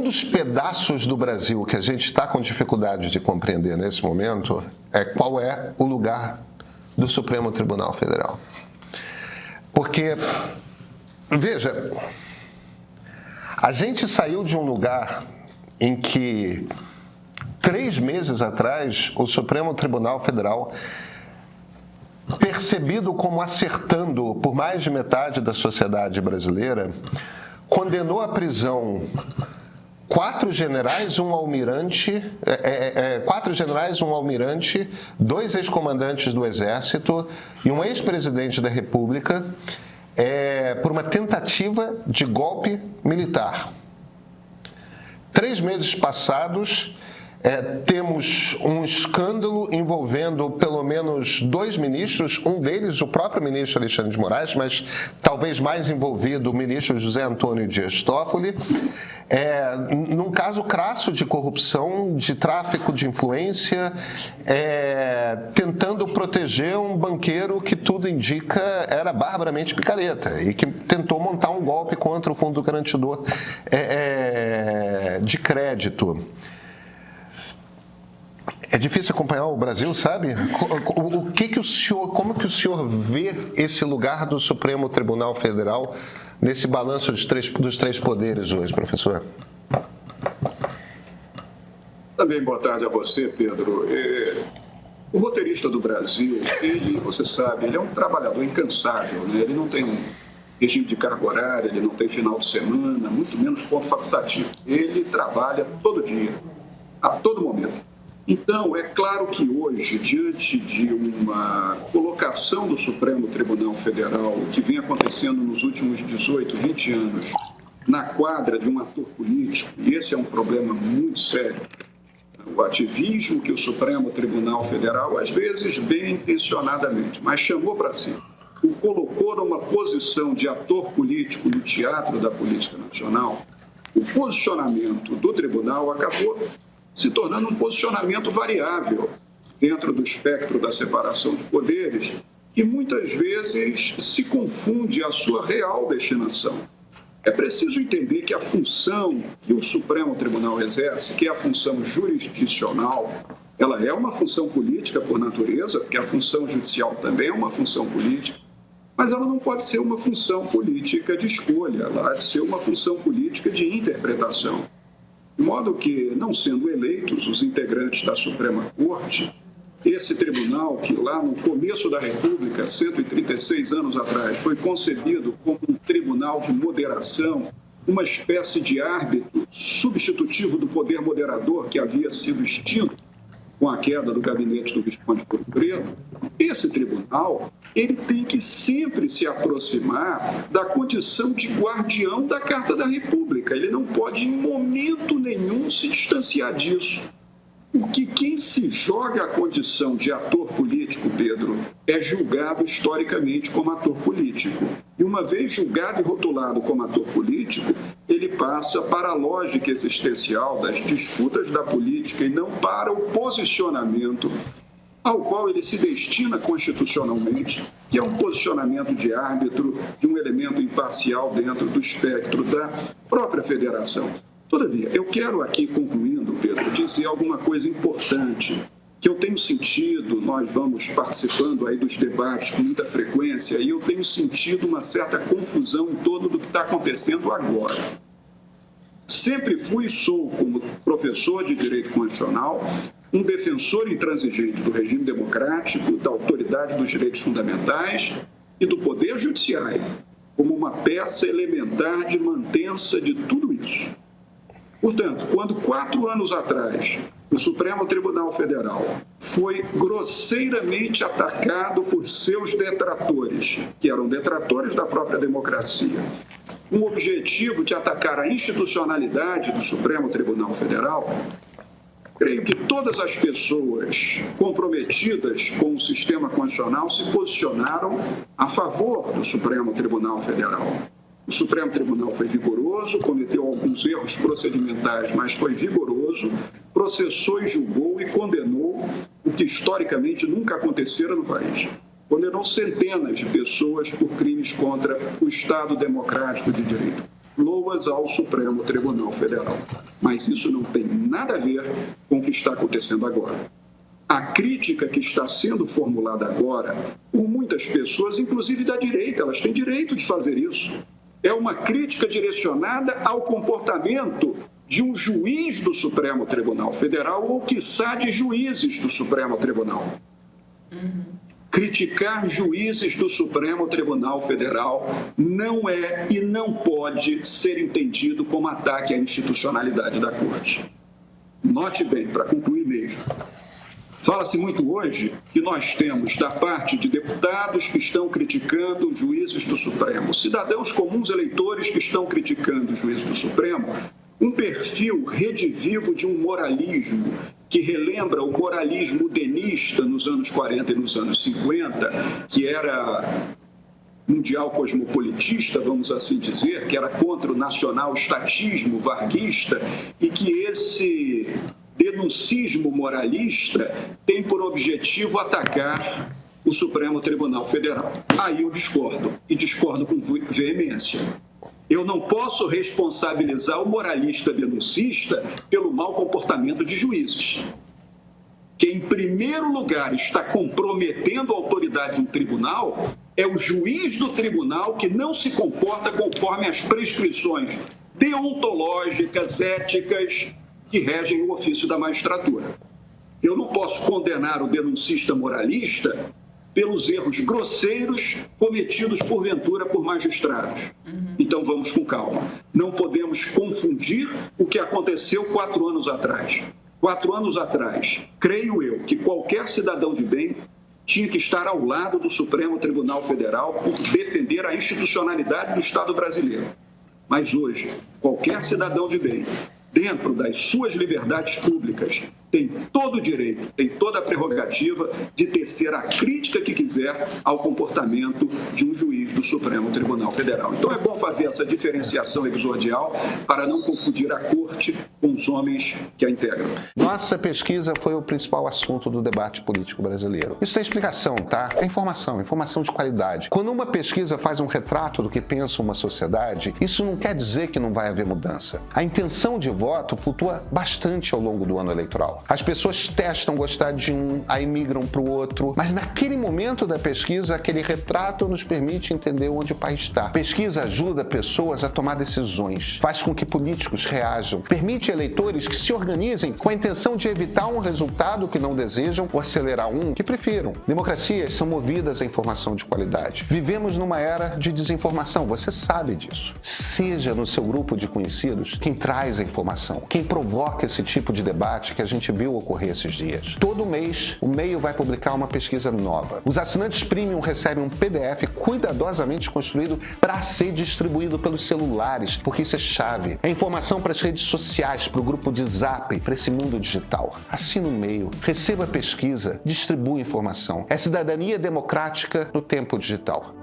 dos pedaços do Brasil que a gente está com dificuldade de compreender nesse momento é qual é o lugar do Supremo Tribunal Federal. Porque, veja, a gente saiu de um lugar em que 3 meses atrás o Supremo Tribunal Federal, percebido como acertando por mais de metade da sociedade brasileira, condenou à prisão 4 generais, um almirante, 2 ex-comandantes do Exército e um ex-presidente da República por uma tentativa de golpe militar. 3 meses passados, temos um escândalo envolvendo pelo menos 2 ministros, um deles o próprio ministro Alexandre de Moraes, mas talvez mais envolvido o ministro José Antônio Dias Toffoli, num caso crasso de corrupção, de tráfico de influência, tentando proteger um banqueiro que tudo indica era barbaramente picareta e que tentou montar um golpe contra o Fundo Garantidor de Crédito. É difícil acompanhar o Brasil, sabe? Como que o senhor vê esse lugar do Supremo Tribunal Federal nesse balanço dos 3 poderes hoje, professor? Também boa tarde a você, Pedro. O roteirista do Brasil, ele, você sabe, ele é um trabalhador incansável, né? Ele não tem um regime de carga horária, ele não tem final de semana, muito menos ponto facultativo. Ele trabalha todo dia, a todo momento. Então, é claro que hoje, diante de uma colocação do Supremo Tribunal Federal, que vem acontecendo nos últimos 18, 20 anos, na quadra de um ator político, e esse é um problema muito sério, o ativismo que o Supremo Tribunal Federal, às vezes bem intencionadamente, mas chamou para si, o colocou numa posição de ator político no teatro da política nacional, o posicionamento do tribunal acabou se tornando um posicionamento variável dentro do espectro da separação de poderes e muitas vezes se confunde a sua real destinação. É preciso entender que a função que o Supremo Tribunal exerce, que é a função jurisdicional, ela é uma função política por natureza, porque a função judicial também é uma função política, mas ela não pode ser uma função política de escolha, ela há de ser uma função política de interpretação. De modo que, não sendo eleitos os integrantes da Suprema Corte, esse tribunal, que lá no começo da República, 136 anos atrás, foi concebido como um tribunal de moderação, uma espécie de árbitro substitutivo do poder moderador que havia sido extinto com a queda do gabinete do Visconde Ouro Preto, esse tribunal ele tem que sempre se aproximar da condição de guardião da Carta da República. Ele não pode, em momento nenhum, se distanciar disso. Porque quem se joga à condição de ator político, Pedro, é julgado historicamente como ator político. E uma vez julgado e rotulado como ator político, ele passa para a lógica existencial das disputas da política e não para o posicionamento ao qual ele se destina constitucionalmente, que é um posicionamento de árbitro, de um elemento imparcial dentro do espectro da própria federação. Todavia, eu quero aqui, concluindo, Pedro, dizer alguma coisa importante que eu tenho sentido, nós vamos participando aí dos debates com muita frequência, e eu tenho sentido uma certa confusão em torno do que está acontecendo agora. Sempre fui e sou, como professor de Direito Constitucional, um defensor intransigente do regime democrático, da autoridade dos direitos fundamentais e do Poder Judiciário, como uma peça elementar de mantença de tudo isso. Portanto, quando 4 anos atrás o Supremo Tribunal Federal foi grosseiramente atacado por seus detratores, que eram detratores da própria democracia, com o objetivo de atacar a institucionalidade do Supremo Tribunal Federal, creio que todas as pessoas comprometidas com o sistema constitucional se posicionaram a favor do Supremo Tribunal Federal. O Supremo Tribunal foi vigoroso, cometeu alguns erros procedimentais, mas foi vigoroso, processou e julgou e condenou o que historicamente nunca acontecera no país. Condenou centenas de pessoas por crimes contra o Estado democrático de direito. Louvo pessoas ao Supremo Tribunal Federal. Mas isso não tem nada a ver com o que está acontecendo agora. A crítica que está sendo formulada agora por muitas pessoas, inclusive da direita, elas têm direito de fazer isso, é uma crítica direcionada ao comportamento de um juiz do Supremo Tribunal Federal ou, quiçá, de juízes do Supremo Tribunal. Criticar juízes do Supremo Tribunal Federal não é e não pode ser entendido como ataque à institucionalidade da Corte. Note bem, para concluir mesmo, fala-se muito hoje que nós temos, da parte de deputados que estão criticando os juízes do Supremo, cidadãos comuns eleitores que estão criticando os juízes do Supremo, um perfil redivivo de um moralismo que relembra o moralismo denista nos anos 40 e nos anos 50, que era mundial cosmopolitista, vamos assim dizer, que era contra o nacional-estatismo varguista, e que esse denuncismo moralista tem por objetivo atacar o Supremo Tribunal Federal. Aí eu discordo, e discordo com veemência. Eu não posso responsabilizar o moralista denuncista pelo mau comportamento de juízes. Quem, em primeiro lugar, está comprometendo a autoridade de um tribunal é o juiz do tribunal que não se comporta conforme as prescrições deontológicas, éticas, que regem o ofício da magistratura. Eu não posso condenar o denuncista moralista pelos erros grosseiros cometidos, porventura, por magistrados. Então, vamos com calma. Não podemos confundir o que aconteceu 4 anos atrás. 4 anos atrás, creio eu, que qualquer cidadão de bem tinha que estar ao lado do Supremo Tribunal Federal por defender a institucionalidade do Estado brasileiro. Mas hoje, qualquer cidadão de bem, dentro das suas liberdades públicas, tem todo o direito, tem toda a prerrogativa de tecer a crítica que quiser ao comportamento de um juiz do Supremo Tribunal Federal. Então é bom fazer essa diferenciação exordial para não confundir a Corte com os homens que a integram. Nossa pesquisa foi o principal assunto do debate político brasileiro. Isso tem explicação, tá? É informação de qualidade. Quando uma pesquisa faz um retrato do que pensa uma sociedade, isso não quer dizer que não vai haver mudança. A intenção de voto flutua bastante ao longo do ano eleitoral. As pessoas testam gostar de um, aí migram para o outro, mas naquele momento da pesquisa, aquele retrato nos permite entender onde o país está. A pesquisa ajuda pessoas a tomar decisões, faz com que políticos reajam, permite eleitores que se organizem com a intenção de evitar um resultado que não desejam ou acelerar um que prefiram. Democracias são movidas à informação de qualidade. Vivemos numa era de desinformação, você sabe disso. Seja no seu grupo de conhecidos quem traz a informação, quem provoca esse tipo de debate que a gente viu ocorrer esses dias. Todo mês, o Meio vai publicar uma pesquisa nova. Os assinantes Premium recebem um PDF cuidadosamente construído para ser distribuído pelos celulares, porque isso é chave. É informação para as redes sociais, para o grupo de Zap, para esse mundo digital. Assina o Meio, receba a pesquisa, distribua informação. É cidadania democrática no tempo digital.